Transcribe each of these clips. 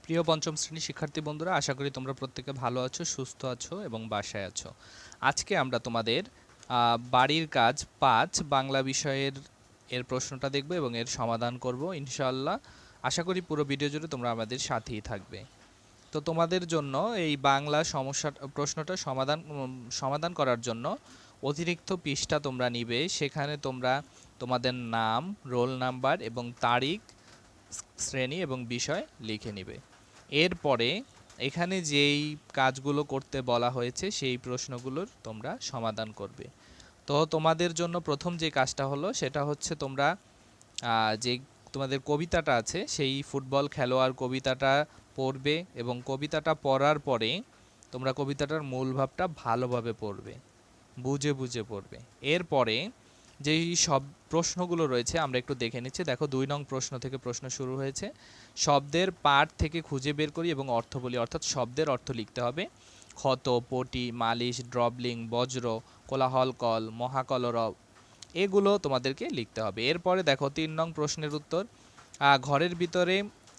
প্রিয় পঞ্চম শ্রেণীর শিক্ষার্থী বন্ধুরা, আশা করি তোমরা প্রত্যেকে ভালো আছো, সুস্থ আছো এবং বাসায় আছো। আজকে আমরা তোমাদের বাড়ির কাজ ৫ বাংলা বিষয়ের প্রশ্নটা দেখব এবং এর সমাধান করব ইনশাআল্লাহ। আশা করি পুরো ভিডিও জুড়ে তোমরা আমাদের সাথেই থাকবে। তো তোমাদের জন্য এই বাংলা প্রশ্নটা সমাধান করার জন্য অতিরিক্ত পৃষ্ঠা তোমরা নিবে। সেখানে তোমরা তোমাদের নাম, রোল নাম্বার এবং তারিখ, শ্রেণী এবং বিষয় লিখে নিবে। এরপরে এখানে যেই কাজগুলো করতে বলা হয়েছে সেই প্রশ্নগুলোর তোমরা সমাধান করবে। তো তোমাদের জন্য প্রথম যে কাজটা হলো সেটা হচ্ছে তোমরা যে তোমাদের কবিতাটা আছে সেই ফুটবল খেলোয়াড় কবিতাটা পড়বে এবং কবিতাটা পড়ার পরে তোমরা কবিতাটার মূল ভাবটা ভালোভাবে পড়বে, বুঝে বুঝে পড়বে। এরপরে যেই সব প্রশ্নগুলো রয়েছে আমরা একটু দেখে নিচ্ছি। দেখো ২ নং প্রশ্ন থেকে প্রশ্ন শুরু হয়েছে। শব্দের পাঠ থেকে খুঁজে বের করি এবং অর্থ বলি, অর্থাৎ শব্দের অর্থ লিখতে হবে। ক্ষত, পটি, মালিশ, ড্রবলিং, বজ্র, কোলাহল, কল, মহাকলরব, এগুলো তোমাদেরকে লিখতে হবে। এরপরে দেখো ৩ নং প্রশ্নের উত্তর। ঘরের ভিতরে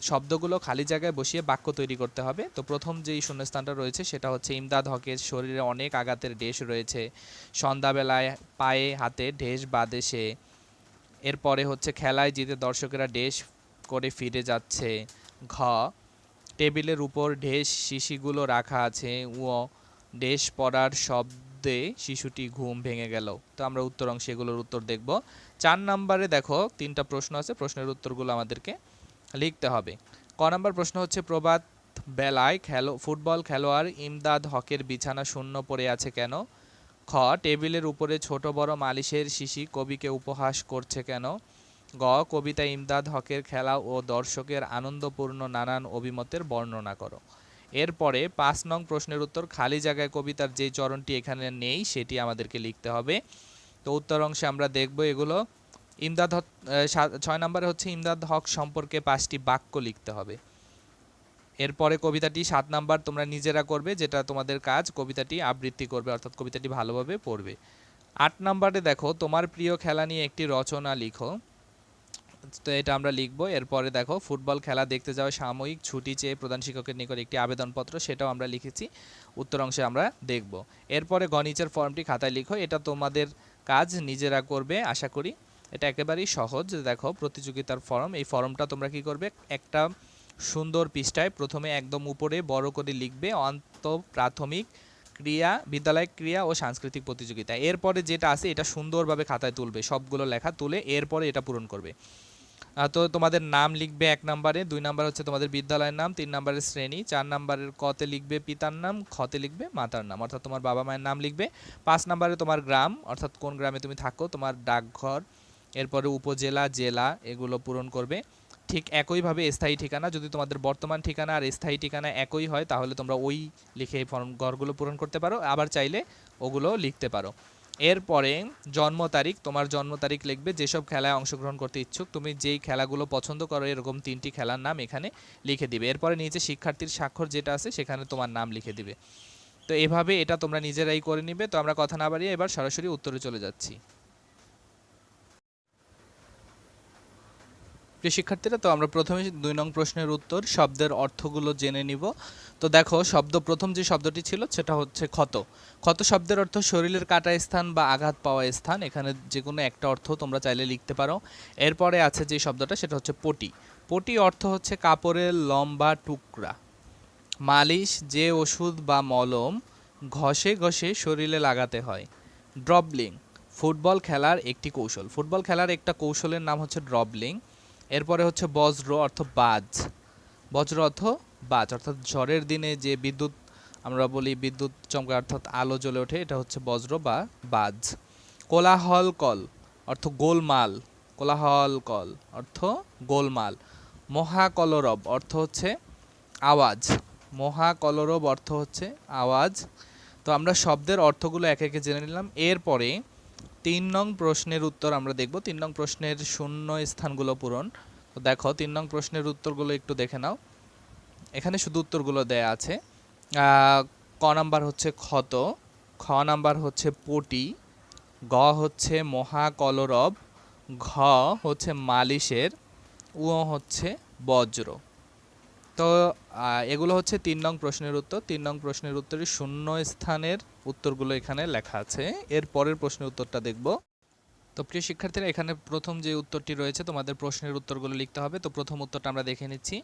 শব্দগুলো খালি জায়গায় বসিয়ে বাক্য তৈরি করতে হবে। তো প্রথম যেই শূন্যস্থানটা রয়েছে সেটা হচ্ছে ইমদাদ হকের শরীরে অনেক আঘাতের ঢেস রয়েছে, সন্ধ্যাবেলায় পায়ে হাতে ঢেস বাঁধে সে। এরপরে হচ্ছে খেলায় জিতে দর্শকেরা ঢেস করে ফিরে যাচ্ছে। ঘ, টেবিলের উপর ঢেস শিশিগুলো রাখা আছে। ও, ঢেস পড়ার শব্দে শিশুটি ঘুম ভেঙে গেল। তো আমরা উত্তর অংশে এগুলোর উত্তর দেখব। ৪ নম্বরে দেখো ৩টা প্রশ্ন আছে, প্রশ্নের উত্তরগুলো আমাদেরকে লিখতে হবে। ক নম্বর প্রশ্ন হচ্ছে প্রভাত বেলায় ফুটবল খেলোয়াড় ইমদাদ হকের বিছানা শূন্য পড়ে আছে কেন? খ, টেবিলের উপরে ছোট বড় মালিশের শিশি কবিকে উপহাস করছে কেন? গ, কবিতা ইমদাদ হকের খেলা ও দর্শকের আনন্দপূর্ণ নানান অভিমতের বর্ণনা করো। এরপরে ৫ নং প্রশ্নের উত্তর, খালি জায়গায় কবিতার যে চরণটি এখানে নেই সেটি আমাদেরকে লিখতে হবে। তো উত্তর অংশে আমরা দেখব এগুলো। ইমদাদ হক ৬ নম্বরে হচ্ছে ইমদাদ হক সম্পর্কে ৫টি বাক্য লিখতে হবে। এরপরে কবিতাটি ৭ নাম্বার তোমরা নিজেরা করবে, যেটা তোমাদের কাজ, কবিতাটি আবৃত্তি করবে, অর্থাৎ কবিতাটি ভালোভাবে পড়বে। ৮ নাম্বারে দেখো তোমার প্রিয় খেলা নিয়ে একটি রচনা লিখো। তো এটা আমরা লিখব। এরপরে দেখো ফুটবল খেলা দেখতে যাওয়া সাময়িক ছুটি চেয়ে প্রধান শিক্ষকের নিকট একটি আবেদনপত্র, সেটাও আমরা লিখেছি, উত্তর অংশে আমরা দেখব। এরপরে গণিতের ফর্মটি খাতায় লিখো, এটা তোমাদের কাজ, নিজেরা করবে আশা করি। এটা একেবারেই সহজ। দেখো প্রতিযোগিতার ফর্ম, এই ফর্মটা তোমরা কি করবে, একটা সুন্দর পৃষ্ঠায় প্রথমে একদম উপরে বড় করে লিখবে প্রাথমিক ক্রিয়া, বিদ্যালয় ক্রিয়া ও সাংস্কৃতিক প্রতিযোগিতা। এরপরে যেটা আছে এটা সুন্দরভাবে খাতায় তুলবে, সবগুলো লেখা তুলে এরপরে এটা পূরণ করবে। তো তোমাদের নাম লিখবে ১ নম্বরে, ২ নাম্বার হচ্ছে তোমাদের বিদ্যালয়ের নাম, ৩ নম্বরের শ্রেণী, ৪ নম্বরের কতে লিখবে পিতার নাম, খতে লিখবে মাতার নাম, অর্থাৎ তোমার বাবা মায়ের নাম লিখবে। ৫ নম্বরে তোমার গ্রাম, অর্থাৎ কোন গ্রামে তুমি থাকো, তোমার ডাকঘর, এরপরে উপজেলা, জেলা, এগুলো পূরণ করবে। ঠিক একইভাবে স্থায়ী ঠিকানা, যদি তোমাদের বর্তমান ঠিকানা আর স্থায়ী ঠিকানা একই হয় তাহলে তোমরা ওই লিখে এই ফর্ম ঘরগুলো পূরণ করতে পারো, আবার চাইলে ওগুলো লিখতে পারো। এরপরে জন্ম তারিখ, তোমার জন্ম তারিখ লিখবে। যেসব খেলায় অংশগ্রহণ করতে ইচ্ছুক, তুমি যেই খেলাগুলো পছন্দ করো এরকম ৩টি খেলার নাম এখানে লিখে দিবে। এরপরে নিচে শিক্ষার্থীর স্বাক্ষর যেটা আছে সেখানে তোমার নাম লিখে দিবে। তো এভাবে এটা তোমরা নিজেরাই করে নিবে। তো আমরা কথা না বাড়িয়ে এবার সরাসরি উত্তরে চলে যাচ্ছি। প্রিয় শিক্ষার্থীরা, তো আমরা প্রথমে ২ নং প্রশ্নের উত্তর, শব্দের অর্থগুলো জেনে নিব। তো দেখো প্রথম যে শব্দটি ছিল সেটা হচ্ছে ক্ষত। ক্ষত শব্দের অর্থ শরীরের কাটা স্থান বা আঘাত পাওয়া স্থান, এখানে যে কোনো একটা অর্থ তোমরা চাইলে লিখতে পারো। এরপরে আছে যে শব্দটা সেটা হচ্ছে পটি। পটি অর্থ হচ্ছে কাপড়ের লম্বা টুকরা। মালিশ, যে ওষুধ বা মলম ঘষে ঘষে শরীরে লাগাতে হয়। ড্রবলিং, ফুটবল খেলার একটি কৌশল। ফুটবল খেলার একটা কৌশলের নাম হচ্ছে ড্রবলিং। এরপরে হচ্ছে বজ্র অর্থ বাজ। বজ্র অর্থ বাজ, অর্থাৎ ঝড়ের দিনে যে বিদ্যুৎ আমরা বলি বিদ্যুৎ চমকে অর্থাৎ আলো জ্বলে ওঠে, এটা হচ্ছে বজ্র বা বাজ। কোলাহল কল অর্থ গোলমাল। কোলাহল কল অর্থ গোলমাল। মহাকলরব অর্থ হচ্ছে আওয়াজ। মহাকলরব অর্থ হচ্ছে আওয়াজ। তো আমরা শব্দের অর্থগুলো একে একে জেনে নিলাম। এরপরে ৩ নং প্রশ্নের উত্তর আমরা দেখব। ৩ নং প্রশ্নের শূন্য স্থানগুলো পূরণ। তো দেখো ৩ নং প্রশ্নের উত্তরগুলো একটু দেখে নাও, এখানে শুধু উত্তরগুলো দেয়া আছে। ক নাম্বার হচ্ছে ক্ষত, খ নাম্বার হচ্ছে পটি, গ হচ্ছে মহাকলরব, ঘ হচ্ছে মালিশের, উ হচ্ছে বজ্র। তো এগুলো হচ্ছে ৩ নং প্রশ্নের উত্তর। ৩ নং প্রশ্নের উত্তরে শূন্য স্থানের উত্তরগুলো এখানে লেখা আছে। এর পরের প্রশ্নের উত্তরটা দেখব। তো প্রিয় শিক্ষার্থীরা, এখানে প্রথম যে উত্তরটি রয়েছে তোমাদের প্রশ্নের উত্তরগুলো লিখতে হবে। তো প্রথম উত্তরটা আমরা দেখে নিচ্ছি।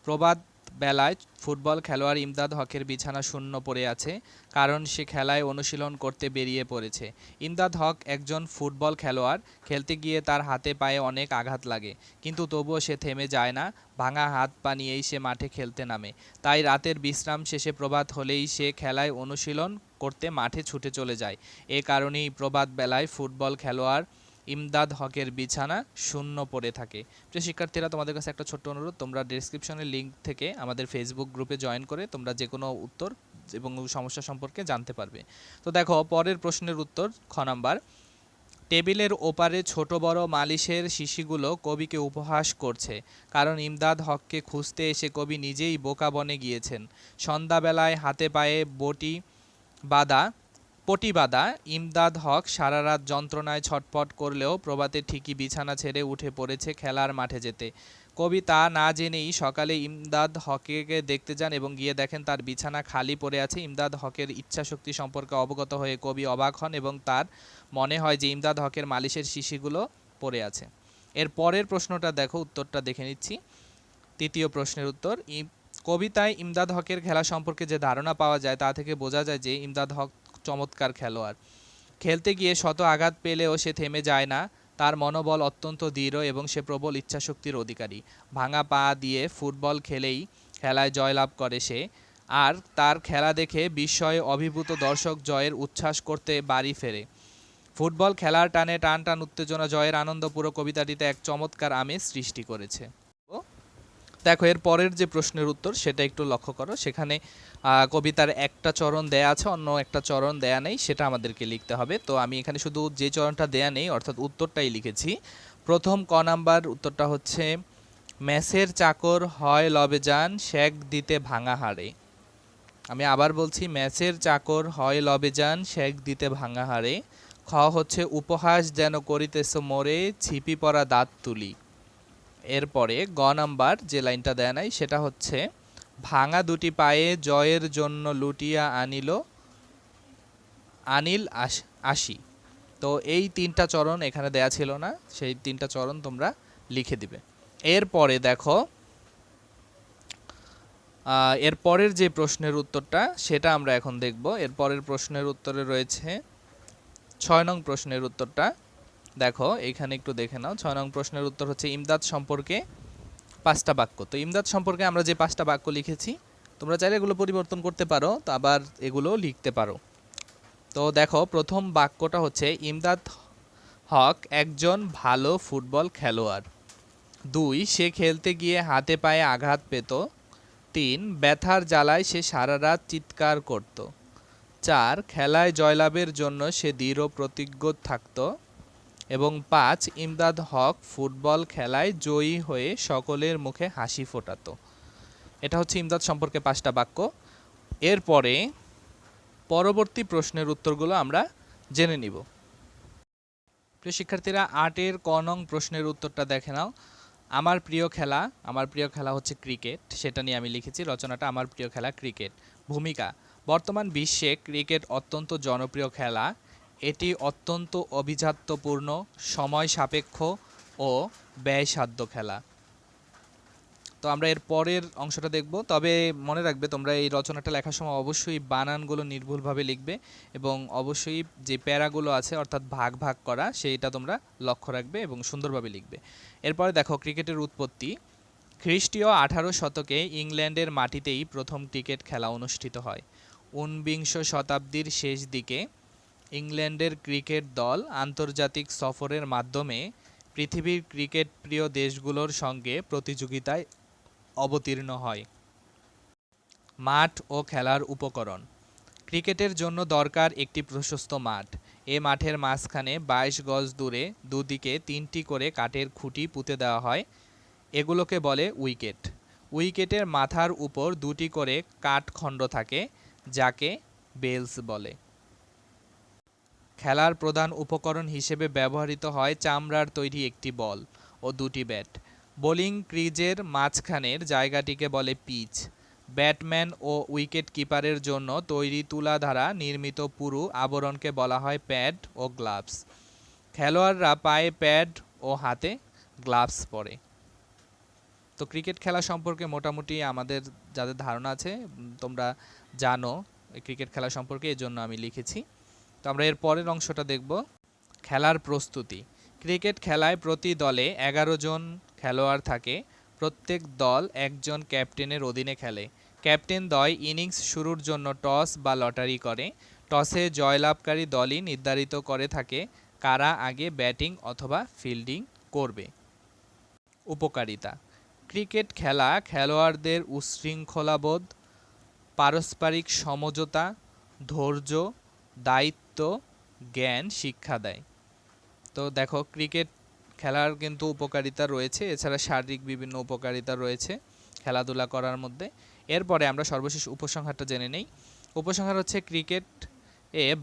প্রবাদ বেলায় ফুটবল খেলোয়াড় ইমদাদ হকের বিছানা শূন্য পড়ে আছে, কারণ সে খেলায় অনুশীলন করতে বেরিয়ে পড়েছে। ইমদাদ হক একজন ফুটবল খেলোয়াড়। খেলতে গিয়ে তার হাতে পায়ে অনেক আঘাত লাগে, কিন্তু তবুও সে থেমে যায় না। ভাঙা হাত পা নিয়েই সে মাঠে খেলতে নামে। তাই রাতের বিশ্রাম শেষে প্রভাত হলেই সে খেলায় অনুশীলন করতে মাঠে ছুটে চলে যায়। এ কারণেই প্রভাত বেলায় ফুটবল খেলোয়াড় ইমদাদ হকের বিছানা শূন্য পড়ে থাকে। প্রিয় শিক্ষার্থীরা, তোমাদের কাছে একটা ছোট্ট অনুরোধ, তোমরা ডেসক্রিপশনের লিঙ্ক থেকে আমাদের ফেসবুক গ্রুপে জয়েন করে তোমরা যে কোনো উত্তর এবং সমস্যা সম্পর্কে জানতে পারবে। তো দেখো পরের প্রশ্নের উত্তর, খ নাম্বার। টেবিলের ওপারে ছোট বড় মালিশের শিশিগুলো কবিকে উপহাস করছে, কারণ ইমদাদ হককে খুঁজতে এসে কবি নিজেই বোকা বনে গিয়েছেন। সন্ধ্যাবেলায় হাতে পায়ে পটি বাঁধা ইমদাদ হক সারা রাত যন্ত্রণায় ছটফট করলেও প্রভাতে ঠিকই বিছানা ছেড়ে উঠে পড়েছে খেলার মাঠে যেতে। কবি তা না জেনেই সকালে ইমদাদ হককে দেখতে যান এবং গিয়ে দেখেন তার বিছানা খালি পড়ে আছে। ইমদাদ হকের ইচ্ছাশক্তি সম্পর্কে অবগত হয়ে কবি অবাক হন এবং তার মনে হয় যে ইমদাদ হকের মালিশের শিশিগুলো পড়ে আছে। এর পরের প্রশ্নটা দেখো, উত্তরটা দেখে নিচ্ছি। তৃতীয় প্রশ্নের উত্তর। কবিতায় ইমদাদ হকের খেলা সম্পর্কে যে ধারণা পাওয়া যায় তা থেকে বোঝা যায় যে ইমদাদ হক চমৎকার খেলোয়াড়। খেলতে গিয়ে শত আঘাত পেলেও সে থেমে যায় না। তার মনোবল অত্যন্ত দৃঢ় এবং সে প্রবল ইচ্ছাশক্তির অধিকারী। ভাঙা পা দিয়ে ফুটবল খেলেই খেলায় জয়লাভ করে সে। আর তার খেলা দেখে বিস্ময়ে অভিভূত দর্শক জয়ের উচ্ছ্বাস করতে বাড়ি ফেরে। ফুটবল খেলার টানে টান টান উত্তেজনা জয়ের আনন্দ পুরো কবিতাটিতে এক চমৎকার আমেজ সৃষ্টি করেছে। দেখো এর পরের যে প্রশ্নের উত্তর সেটা একটু লক্ষ্য করো। সেখানে কবিতার একটা চরণ দেয়া আছে, অন্য একটা চরণ দেয়া নেই, সেটা আমাদেরকে লিখতে হবে। তো আমি এখানে শুধু যে চরণটা দেয়া নেই অর্থাৎ উত্তরটাই লিখেছি। প্রথম ক নাম্বার উত্তরটা হচ্ছে, মেসের চাকর হয় লবে যান শেক দিতে ভাঙা হাড়ে। আমি আবার বলছি, মেসের চাকর হয় লবে যান শেক দিতে ভাঙা হাড়ে। খ হচ্ছে, উপহাস যেন করিতেছ মোরে ছিপি পরা দাঁত তুলি। এরপরে গ নাম্বার যে লাইনটা দেয় নাই সেটা হচ্ছে, ভাঙা দুটি পায়ে জয়ের জন্য লুটিয়া আনিল আসি। তো এই তিনটা চরণ এখানে দেয়া ছিল না, সেই তিনটা চরণ তোমরা লিখে দিবে। এরপরে দেখো এর পরের যে প্রশ্নের উত্তরটা সেটা আমরা এখন দেখব। এর পরের প্রশ্নের উত্তরে রয়েছে ৬ নং প্রশ্নের উত্তরটা। দেখো এখানে একটু দেখে নাও। ৬ নং প্রশ্নের উত্তর হচ্ছে, ইমদাদ সম্পর্কে ৫টা বাক্য। তো ইমদাদ সম্পর্কে আমরা যে ৫টা বাক্য লিখেছি, তোমরা চাইলে এগুলো পরিবর্তন করতে পারো, তো আবার এগুলো লিখতে পারো। তো দেখো প্রথম বাক্যটা হচ্ছে, ইমদাদ হক একজন ভালো ফুটবল খেলোয়াড়। ২, সে খেলতে গিয়ে হাতে পায়ে আঘাত পেত। ৩, ব্যথার জ্বালায় সে সারা রাত চিৎকার করত। ৪, খেলায় জয়লাভের জন্য সে দৃঢ় প্রতিজ্ঞ থাকত। এবং ৫, ইমদাদ হক ফুটবল খেলায় জয়ী হয়ে সকলের মুখে হাসি ফোটাতো। এটা হচ্ছে ইমদাদ সম্পর্কে ৫টা বাক্য। এরপরে পরবর্তী প্রশ্নের উত্তরগুলো আমরা জেনে নিব। প্রিয় শিক্ষার্থীরা, ৮-এর ক নং প্রশ্নের উত্তরটা দেখে নাও। আমার প্রিয় খেলা হচ্ছে ক্রিকেট, সেটা নিয়ে আমি লিখেছি রচনাটা। আমার প্রিয় খেলা ক্রিকেট। ভূমিকা, বর্তমান বিশ্বে ক্রিকেট অত্যন্ত জনপ্রিয় খেলা। এটি অত্যন্ত অভিজাত্যপূর্ণ, সময় সাপেক্ষ ও ব্যয়সাধ্য খেলা। তো আমরা এর পরের অংশটা দেখব। তবে মনে রাখবে, তোমরা এই রচনাটা লেখার সময় অবশ্যই বানানগুলো নির্ভুলভাবে লিখবে এবং অবশ্যই যে প্যারাগুলো আছে অর্থাৎ ভাগ ভাগ করা সেইটা তোমরা লক্ষ্য রাখবে এবং সুন্দরভাবে লিখবে। এরপরে দেখো ক্রিকেটের উৎপত্তি। খ্রিস্টীয় ১৮ শতকে ইংল্যান্ডের মাটিতেই প্রথম ক্রিকেট খেলা অনুষ্ঠিত হয়। ঊনবিংশ শতাব্দীর শেষ দিকে ইংল্যান্ডের ক্রিকেট দল আন্তর্জাতিক সফরের মাধ্যমে পৃথিবীর ক্রিকেট প্রিয় দেশগুলোর সঙ্গে প্রতিযোগিতায় অবতীর্ণ হয়। মাঠ ও খেলার উপকরণ। ক্রিকেটের জন্য দরকার একটি প্রশস্ত মাঠ। এ মাঠের মাঝখানে ২২ গজ দূরে দুদিকে ৩টি করে কাঠের খুঁটি পুঁতে দেওয়া হয়। এগুলোকে বলে উইকেট। উইকেটের মাথার উপর ২টি করে কাঠখণ্ড থাকে, যাকে বেলস বলে। খেলার প্রধান উপকরণ হিসেবে ব্যবহৃত হয় চামড়ার তৈরি একটি বল ও ২টি ব্যাট। বোলিং ক্রিজের মাঝখানের জায়গাটিকে বলে পিচ। ব্যাটম্যান ও উইকেট কিপারের জন্য তৈরি তুলা দ্বারা নির্মিত পুরু আবরণকে বলা হয় প্যাড ও গ্লাভস। খেলোয়াড়রা পায়ে প্যাড ও হাতে গ্লাভস পরে। তো ক্রিকেট খেলা সম্পর্কে মোটামুটি আমাদের যাদের ধারণা আছে তোমরা জানো ক্রিকেট খেলা সম্পর্কে, এই জন্য আমি লিখেছি। তো আমরা এর পরের অংশটা দেখব, খেলার প্রস্তুতি। ক্রিকেট খেলায় প্রতি দলে ১১ জন খেলোয়াড় থাকে। প্রত্যেক দল একজন ক্যাপ্টেনের অধীনে খেলে। ক্যাপ্টেনদ্বয় ইনিংস শুরুর জন্য টস বা লটারি করে। টসে জয়লাভকারী দলই নির্ধারিত করে থাকে কারা আগে ব্যাটিং অথবা ফিল্ডিং করবে। উপকারিতা। ক্রিকেট খেলা খেলোয়াড়দের উচ্ছৃঙ্খলাবোধ, পারস্পরিক সমঝোতা, ধৈর্য, দায়িত্ব, জ্ঞান শিক্ষা দেয়। তো দেখো ক্রিকেট খেলার কিন্তু উপকারিতা রয়েছে, এছাড়া শারীরিক বিভিন্ন উপকারিতা রয়েছে খেলাধুলা করার মধ্যে। এরপরে আমরা সর্বশেষ উপসংহারটা জেনে নেই। উপসংহার হচ্ছে ক্রিকেট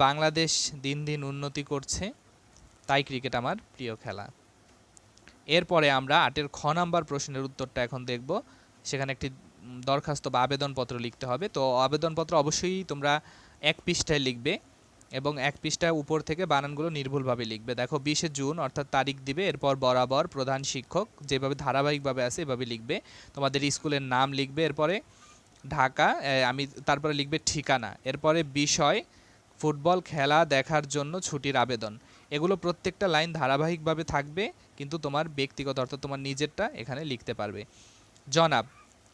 বাংলাদেশ দিন দিন উন্নতি করছে, তাই ক্রিকেট আমার প্রিয় খেলা। এরপরে আমরা ৮-এর খ নাম্বার প্রশ্নের উত্তরটা এখন দেখব। সেখানে একটি দরখাস্ত বা আবেদনপত্র লিখতে হবে। তো আবেদনপত্র অবশ্যই তোমরা ১ পৃষ্ঠায় লিখবে এবং ১ পৃষ্ঠায় উপর থেকে বানানগুলো নির্ভুলভাবে লিখবে। দেখো ২০শে জুন অর্থাৎ তারিখ দিবে, এরপর বরাবর প্রধান শিক্ষক যেভাবে ধারাবাহিকভাবে আছে এভাবে লিখবে। তোমাদের স্কুলের নাম লিখবে, এরপরে ঢাকা, তারপরে লিখবে ঠিকানা, এরপরে বিষয় ফুটবল খেলা দেখার জন্য ছুটির আবেদন। এগুলো প্রত্যেকটা লাইন ধারাবাহিকভাবে থাকবে, কিন্তু তোমার ব্যক্তিগত অর্থাৎ তোমার নিজেরটা এখানে লিখতে পারবে। জনাব,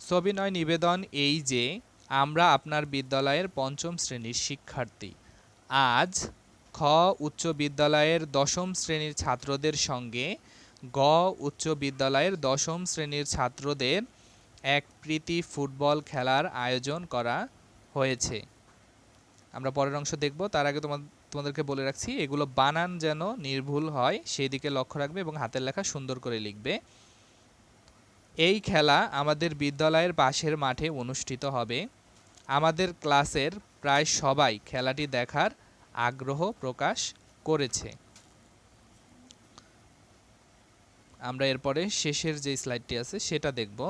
সবিনয় নিবেদন এই যে আমরা আপনার বিদ্যালয়ের ৫ম শ্রেণীর শিক্ষার্থী। আজ খ উচ্চ বিদ্যালয়ের ১০ম শ্রেণীর ছাত্রদের সঙ্গে গ উচ্চ বিদ্যালয়ের ১০ম শ্রেণীর ছাত্রদের এক প্রীতি ফুটবল খেলার আয়োজন করা হয়েছে। আমরা পরের অংশ দেখব, তার আগে তোমাদেরকে বলে রাখছি এগুলো বানান যেন নির্ভুল হয় সেই দিকে লক্ষ্য রাখবে এবং হাতের লেখা সুন্দর করে লিখবে। এই খেলা আমাদের বিদ্যালয়ের পাশের মাঠে অনুষ্ঠিত হবে। আমাদের ক্লাসের প্রায় সবাই খেলাটি দেখার আগ্রহ প্রকাশ করেছে। আমরা এরপরে শেষের যে স্লাইডটি আছে সেটা দেখব।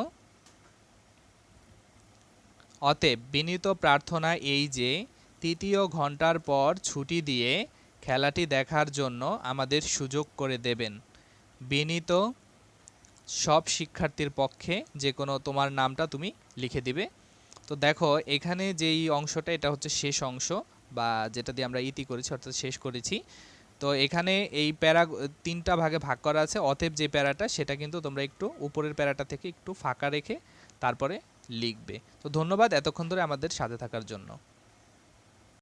অতএব বিনীত প্রার্থনা এই যে তৃতীয় ঘন্টার পর ছুটি দিয়ে খেলাটি দেখার জন্য আমাদের সুযোগ করে দেবেন। বিনীত সব শিক্ষার্থীর পক্ষে যে কোনো তোমার নামটা তুমি লিখে দিবে। তো দেখো এখানে যেই অংশটা এটা হচ্ছে শেষ অংশ, বা যেটা দিয়ে আমরা ইতি করেছি অর্থাৎ শেষ করেছি। তো এখানে এই প্যারা ৩টা ভাগে ভাগ করা আছে। অতএব যে প্যারাটা সেটা কিন্তু তোমরা একটু উপরের প্যারাটা থেকে একটু ফাঁকা রেখে তারপরে লিখবে। তো ধন্যবাদ এতক্ষণ ধরে আমাদের সাথে থাকার জন্য।